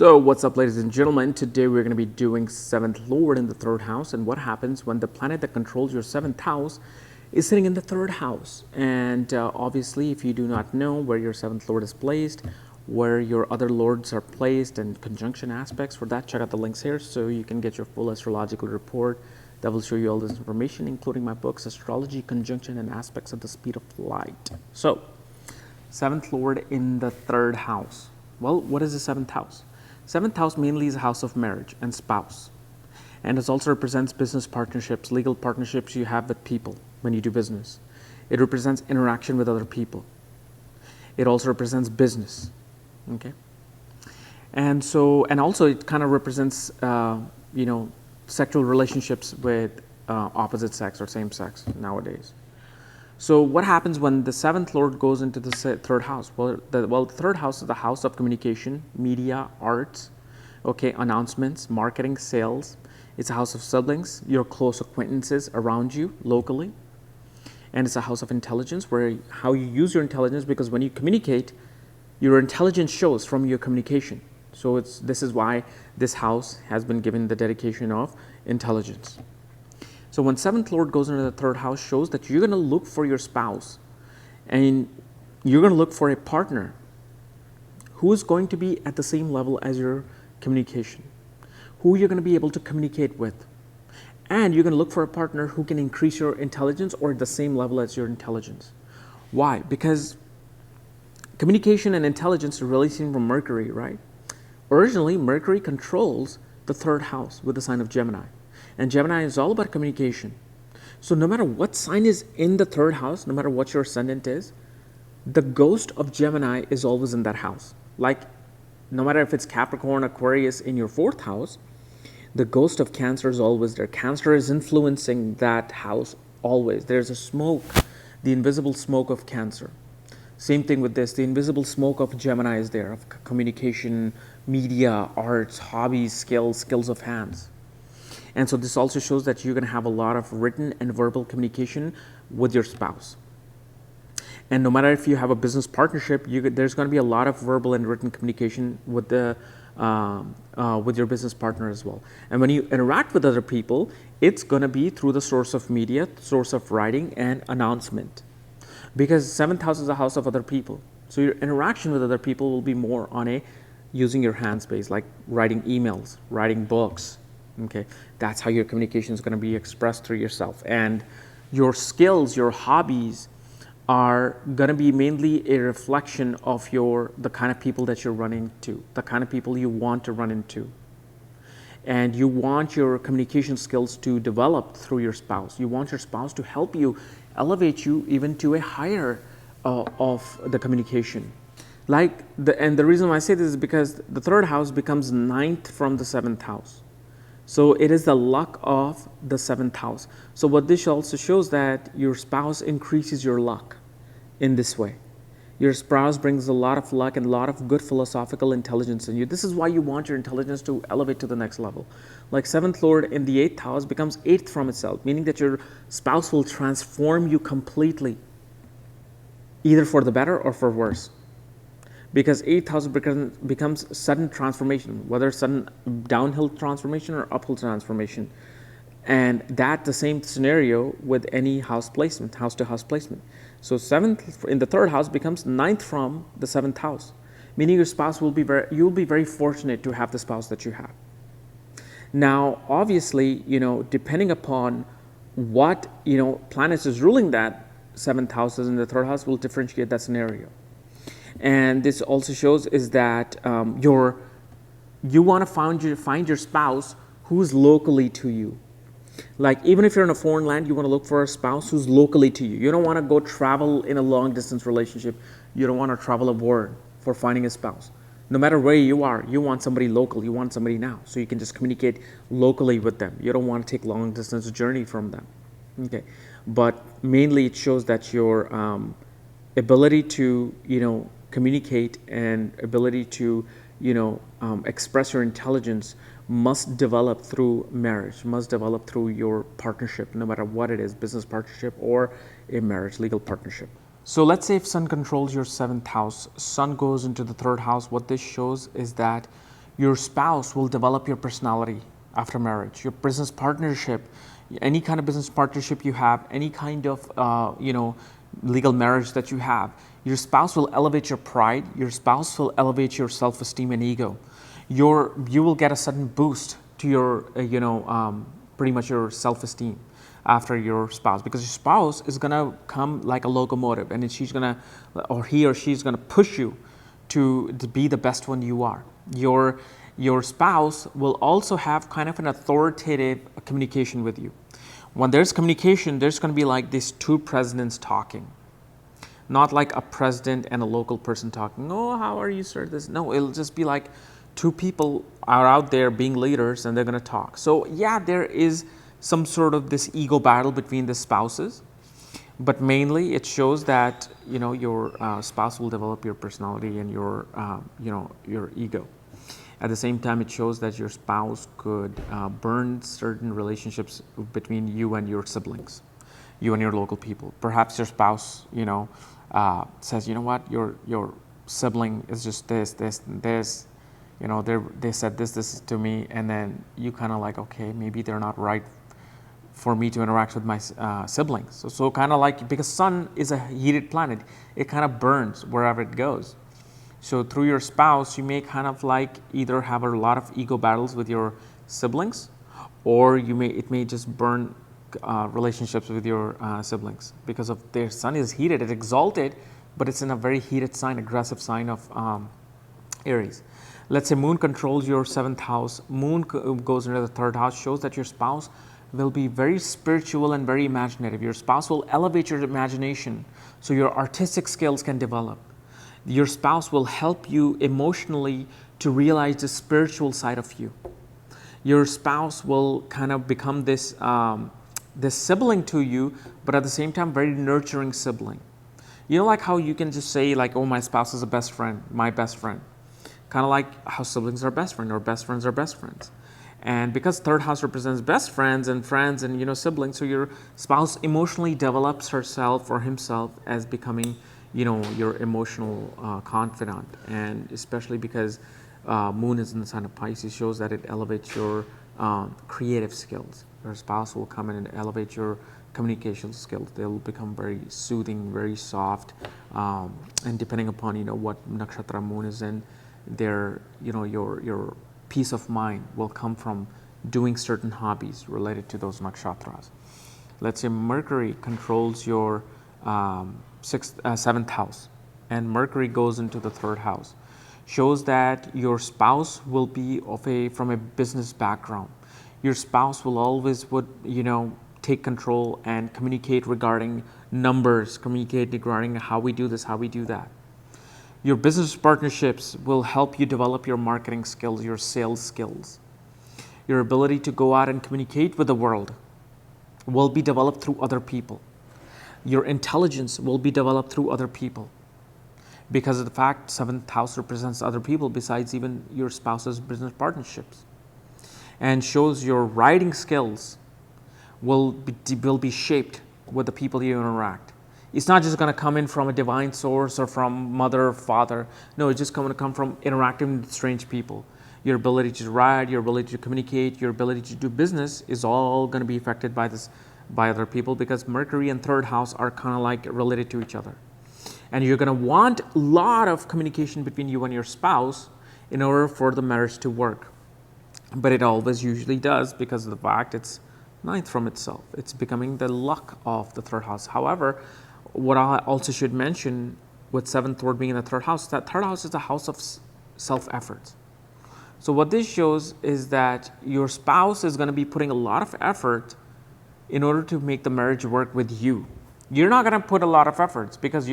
So what's up, ladies and gentlemen? Today we're going to be doing 7th Lord in the 3rd house and what happens when the planet that controls your 7th house is sitting in the 3rd house. And obviously, if you do not know where your 7th Lord is placed, where your other lords are placed and conjunction aspects, for that check out the links here so you can get your full astrological report that will show you all this information, including my books, Astrology, Conjunction, and Aspects at the Speed of Light. So 7th Lord in the 3rd house. Well, what is the 7th house? 7th house mainly is a house of marriage and spouse, and it also represents business partnerships, legal partnerships you have with people when you do business. It represents interaction with other people. It also represents business, okay? And also it kind of represents, sexual relationships with opposite sex or same sex nowadays. So what happens when the 7th Lord goes into the 3rd house? Well, the 3rd house is the house of communication, media, arts, okay, announcements, marketing, sales. It's a house of siblings, your close acquaintances around you locally. And it's a house of intelligence, where how you use your intelligence, because when you communicate, your intelligence shows from your communication. So this is why this house has been given the dedication of intelligence. So when 7th Lord goes into the 3rd house, shows that you're going to look for your spouse, and you're going to look for a partner who is going to be at the same level as your communication, who you're going to be able to communicate with. And you're going to look for a partner who can increase your intelligence or at the same level as your intelligence. Why? Because communication and intelligence are really seen from Mercury, right? Originally, Mercury controls the 3rd house with the sign of Gemini. And Gemini is all about communication. So no matter what sign is in the 3rd house, no matter what your ascendant is, the ghost of Gemini is always in that house. Like, no matter if it's Capricorn, Aquarius in your 4th house, the ghost of Cancer is always there. Cancer is influencing that house always. There's a smoke, the invisible smoke of Cancer. Same thing with this. The invisible smoke of Gemini is there, of communication, media, arts, hobbies, skills of hands. And so this also shows that you're going to have a lot of written and verbal communication with your spouse. And no matter if you have a business partnership, there's going to be a lot of verbal and written communication with your business partner as well. And when you interact with other people, it's going to be through the source of media, source of writing and announcement. Because 7th house is a house of other people. So your interaction with other people will be more on using your hand space, like writing emails, writing books. Okay, that's how your communication is going to be expressed through yourself. And your skills, your hobbies are going to be mainly a reflection of the kind of people that you're running into, the kind of people you want to run into. And you want your communication skills to develop through your spouse. You want your spouse to help you, elevate you even to a higher of the communication. And the reason why I say this is because the 3rd house becomes 9th from the 7th house. So it is the luck of the 7th house. So what this also shows that your spouse increases your luck in this way. Your spouse brings a lot of luck and a lot of good philosophical intelligence in you. This is why you want your intelligence to elevate to the next level. Like 7th Lord in the 8th house becomes 8th from itself, meaning that your spouse will transform you completely, either for the better or for worse. Because 8th house becomes sudden transformation, whether sudden downhill transformation or uphill transformation. And that's the same scenario with any house placement, house to house placement. So 7th in the 3rd house becomes 9th from the 7th house, meaning your spouse you'll be very fortunate to have the spouse that you have. Now, obviously, depending upon what, planets is ruling that 7th house is in the 3rd house will differentiate that scenario. And this also shows is that you want to find your spouse who's locally to you. Like, even if you're in a foreign land, you want to look for a spouse who's locally to you. You don't want to go travel in a long distance relationship. You don't want to travel abroad for finding a spouse. No matter where you are, you want somebody local. You want somebody now, so you can just communicate locally with them. You don't want to take long distance journey from them. Okay, but mainly it shows that your ability to communicate and ability to express your intelligence must develop through marriage, must develop through your partnership, no matter what it is, business partnership or a marriage, legal partnership. So let's say if Sun controls your 7th house, Sun goes into the 3rd house. What this shows is that Your spouse will develop your personality after marriage. Your business partnership, any kind of business partnership you have, any kind of legal marriage that you have, your spouse will elevate your pride. Your spouse will elevate your self-esteem and ego. You will get a sudden boost to your pretty much your self-esteem after your spouse, because your spouse is gonna come like a locomotive, and he or she's gonna push you to be the best one you are. Your spouse will also have kind of an authoritative communication with you. When there's communication, there's going to be like these two presidents talking, not like a president and a local person talking. Oh, how are you, sir? No, it'll just be like two people are out there being leaders, and they're going to talk. So yeah, there is some sort of this ego battle between the spouses, but mainly it shows that your spouse will develop your personality and your ego. At the same time, it shows that your spouse could burn certain relationships between you and your siblings, you and your local people. Perhaps your spouse, says, you know what, your sibling is just this, and this. They said this to me, and then you kind of like, okay, maybe they're not right for me to interact with my siblings. So kind of like, because sun is a heated planet, it kind of burns wherever it goes. So through your spouse, you may kind of like either have a lot of ego battles with your siblings, or it may just burn relationships with your siblings, because of their sun is heated, it's exalted, but it's in a very heated sign, aggressive sign of Aries. Let's say moon controls your 7th house. Moon goes into the 3rd house, shows that your spouse will be very spiritual and very imaginative. Your spouse will elevate your imagination so your artistic skills can develop. Your spouse will help you emotionally to realize the spiritual side of you. Your spouse will kind of become this sibling to you, but at the same time, very nurturing sibling. Like how you can just say like, oh, my spouse is a best friend, my best friend. Kind of like how siblings are best friends, or best friends are best friends. And because 3rd house represents best friends and siblings, so your spouse emotionally develops herself or himself as becoming your emotional confidant. And especially because moon is in the sign of Pisces, shows that it elevates your creative skills. Your spouse will come in and elevate your communication skills. They'll become very soothing, very soft, and depending upon what nakshatra moon is in, your peace of mind will come from doing certain hobbies related to those nakshatras. Let's say Mercury controls your 7th house, and Mercury goes into the 3rd house. Shows that your spouse will be from a business background. Your spouse will always take control and communicate regarding numbers, communicate regarding how we do this, how we do that. Your business partnerships will help you develop your marketing skills, your sales skills. Your ability to go out and communicate with the world will be developed through other people. Your intelligence will be developed through other people, because of the fact 7th house represents other people besides even your spouse's business partnerships, and shows your writing skills will be shaped with the people you interact. It's not just going to come in from a divine source or from mother or father. No, it's just going to come from interacting with strange people. Your ability to write, your ability to communicate, your ability to do business is all going to be affected by other people, because Mercury and 3rd house are kind of like related to each other. And you're going to want a lot of communication between you and your spouse in order for the marriage to work. But it always usually does, because of the fact it's 9th from itself. It's becoming the luck of the 3rd house. However, what I also should mention with 7th Lord being in the 3rd house, that 3rd house is the house of self-effort. So what this shows is that your spouse is going to be putting a lot of effort in order to make the marriage work with you. You're not going to put a lot of efforts, because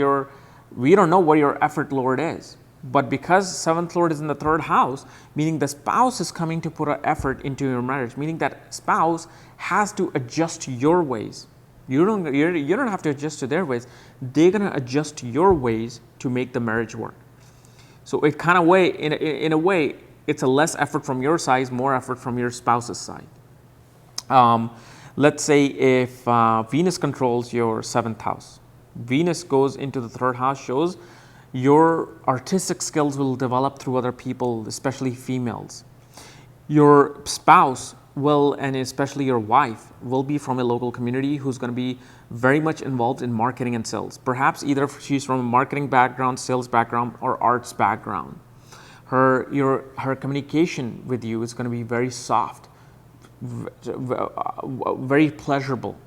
we don't know what your effort Lord is. But because 7th Lord is in the 3rd house, meaning the spouse is coming to put an effort into your marriage, meaning that spouse has to adjust to your ways. You don't have to adjust to their ways. They're going to adjust to your ways to make the marriage work. So it kind of in a way, it's a less effort from your side, more effort from your spouse's side. Let's say if Venus controls your 7th house. Venus goes into the 3rd house, shows Your artistic skills will develop through other people, especially females. Your spouse will, and especially your wife, will be from a local community who's going to be very much involved in marketing and sales. Perhaps either she's from a marketing background, sales background, or arts background. Her communication with you is going to be very soft, very pleasurable.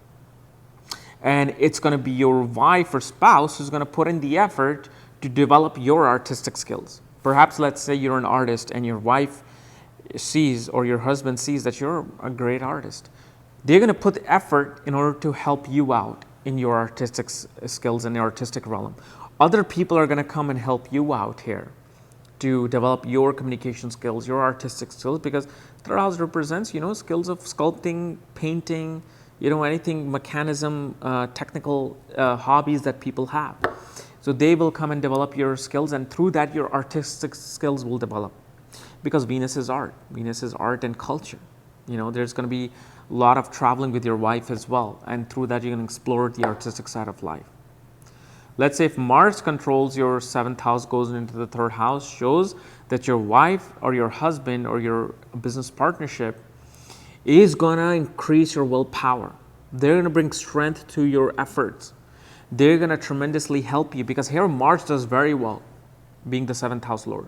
And it's going to be your wife or spouse who's going to put in the effort to develop your artistic skills. Perhaps let's say you're an artist and your wife sees, or your husband sees, that you're a great artist. They're going to put the effort in order to help you out in your artistic skills and the artistic realm. Other people are going to come and help you out here to develop your communication skills, your artistic skills, because third house represents, skills of sculpting, painting, anything mechanism, technical hobbies that people have. So they will come and develop your skills, and through that your artistic skills will develop. Because Venus is art. Venus is art and culture. There's going to be a lot of traveling with your wife as well, and through that you can explore the artistic side of life. Let's say if Mars controls your 7th house, goes into the 3rd house, shows that your wife or your husband or your business partnership is going to increase your willpower. They're going to bring strength to your efforts. They're going to tremendously help you, because here Mars does very well, being the 7th house lord.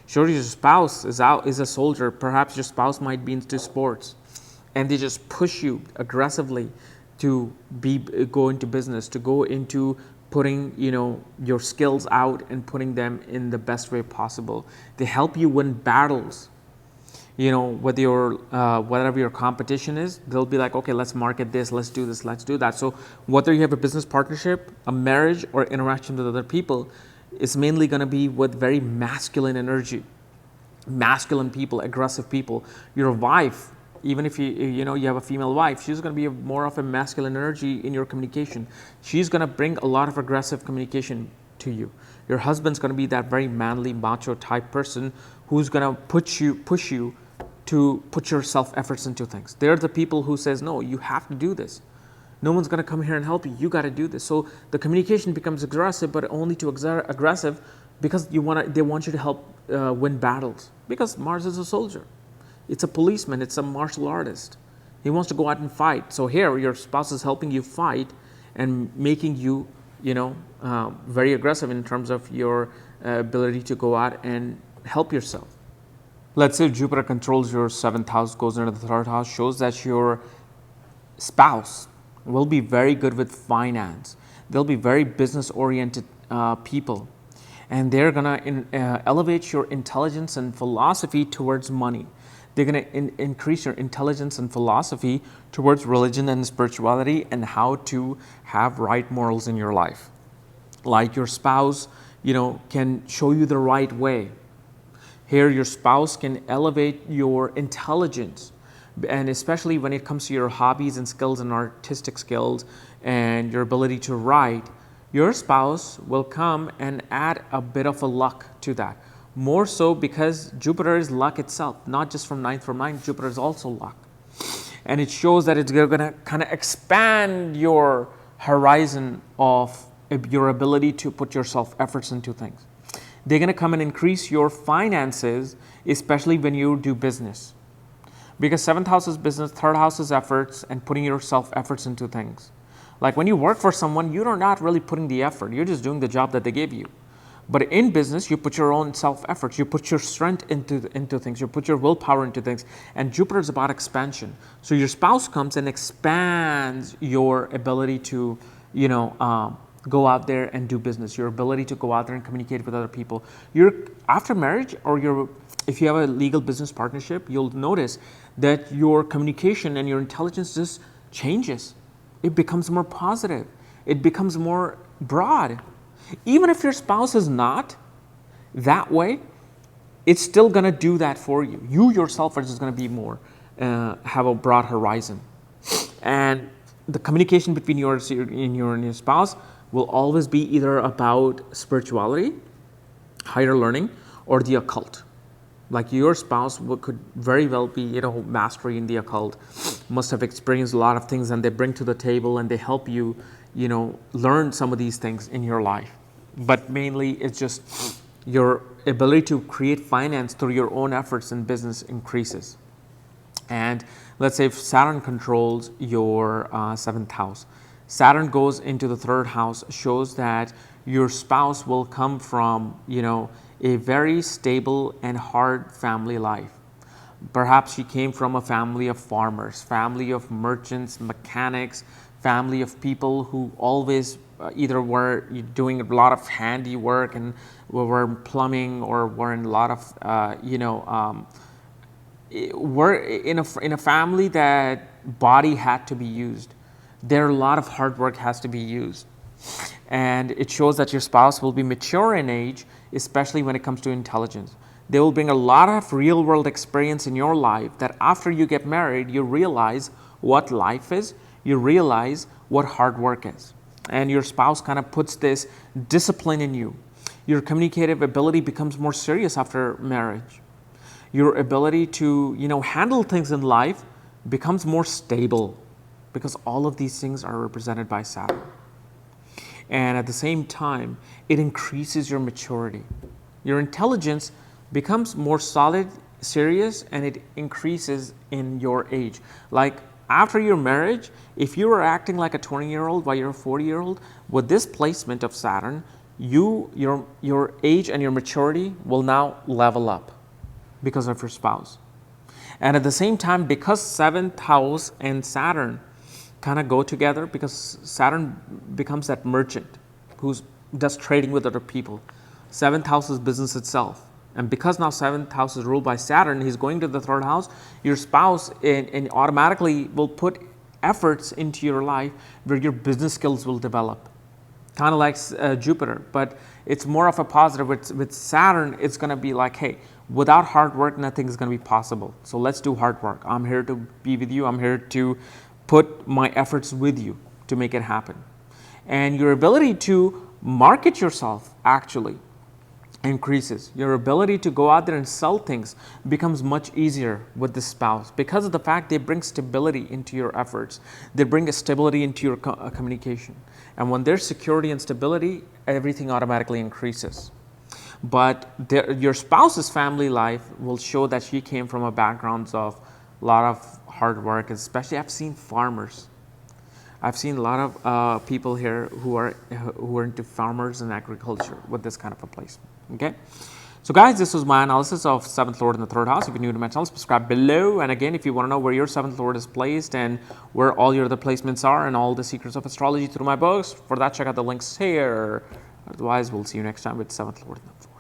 Sure, your spouse is a soldier. Perhaps your spouse might be into sports, and they just push you aggressively to go into business, to go into putting your skills out and putting them in the best way possible. They help you win battles. Whatever your competition is, they'll be like, okay, let's market this, let's do this, let's do that. So whether you have a business partnership, a marriage, or interaction with other people, it's mainly going to be with very masculine energy, masculine people, aggressive people. Your wife, even if you have a female wife, she's going to be more of a masculine energy in your communication. She's going to bring a lot of aggressive communication to you. Your husband's going to be that very manly, macho type person who's going to push you to put your self-efforts into things. They're the people who says, no, you have to do this. No one's going to come here and help you. You got to do this. So the communication becomes aggressive, but only to aggressive because they want you to help win battles. Because Mars is a soldier. It's a policeman. It's a martial artist. He wants to go out and fight. So here, your spouse is helping you fight and making you, very aggressive in terms of your ability to go out and help yourself. Let's say Jupiter controls your 7th house, goes into the 3rd house, shows that your spouse will be very good with finance. They'll be very business-oriented people. And they're going to elevate your intelligence and philosophy towards money. They're going to increase your intelligence and philosophy towards religion and spirituality and how to have right morals in your life. Like your spouse, can show you the right way. Here, your spouse can elevate your intelligence, and especially when it comes to your hobbies and skills and artistic skills and your ability to write, your spouse will come and add a bit of a luck to that. More so because Jupiter is luck itself, not just from 9, Jupiter is also luck. And it shows that it's going to kind of expand your horizon of your ability to put your self-efforts into things. They're going to come and increase your finances, especially when you do business. Because 7th house is business, 3rd house is efforts and putting your self-efforts into things. Like when you work for someone, you're not really putting the effort. You're just doing the job that they gave you. But in business, you put your own self-efforts. You put your strength into things. You put your willpower into things. And Jupiter is about expansion. So your spouse comes and expands your ability to, go out there and do business. Your ability to go out there and communicate with other people. After marriage, or if you have a legal business partnership, you'll notice that your communication and your intelligence just changes. It becomes more positive. It becomes more broad. Even if your spouse is not that way, it's still going to do that for you. You yourself are just going to be more, have a broad horizon. And the communication between you and your spouse will always be either about spirituality, higher learning, or the occult. Like your spouse could very well be, mastery in the occult, must have experienced a lot of things, and they bring to the table and they help you, learn some of these things in your life. but mainly it's just your ability to create finance through your own efforts in business increases. And let's say if Saturn controls your 7th house, Saturn goes into the 3rd house, shows that your spouse will come from, a very stable and hard family life. Perhaps she came from a family of farmers, family of merchants, mechanics, family of people who always either were doing a lot of handiwork and were in plumbing, or were in a lot of, were in a family that body had to be used. There a lot of hard work has to be used. And it shows that your spouse will be mature in age, especially when it comes to intelligence. They will bring a lot of real world experience in your life that after you get married, you realize what life is, you realize what hard work is. And your spouse kind of puts this discipline in you. Your communicative ability becomes more serious after marriage. Your ability to, handle things in life becomes more stable, because all of these things are represented by Saturn. And at the same time, it increases your maturity. Your intelligence becomes more solid, serious, and it increases in your age. Like after your marriage, if you were acting like a 20-year-old while you're a 40-year-old, with this placement of Saturn, your age and your maturity will now level up because of your spouse. And at the same time, because 7th house and Saturn kind of go together, because Saturn becomes that merchant who does trading with other people. 7th house is business itself. And because now 7th house is ruled by Saturn, he's going to the 3rd house, your spouse and automatically will put efforts into your life where your business skills will develop. Kind of like Jupiter, but it's more of a positive. With Saturn, it's going to be like, hey, without hard work, nothing is going to be possible. So let's do hard work. I'm here to be with you. I'm here to put my efforts with you to make it happen. And your ability to market yourself actually increases. Your ability to go out there and sell things becomes much easier with this spouse, because of the fact they bring stability into your efforts. They bring a stability into your communication. And when there's security and stability, everything automatically increases. But your spouse's family life will show that she came from a background of a lot of hard work, especially I've seen farmers. I've seen a lot of people here who are into farmers and agriculture with this kind of a placement. Okay, so guys, this was my analysis of 7th Lord in the 3rd house. If you're new to my channel, subscribe below. And again, if you want to know where your 7th Lord is placed and where all your other placements are and all the secrets of astrology through my books, for that check out the links here. Otherwise, we'll see you next time with 7th Lord in the 4th.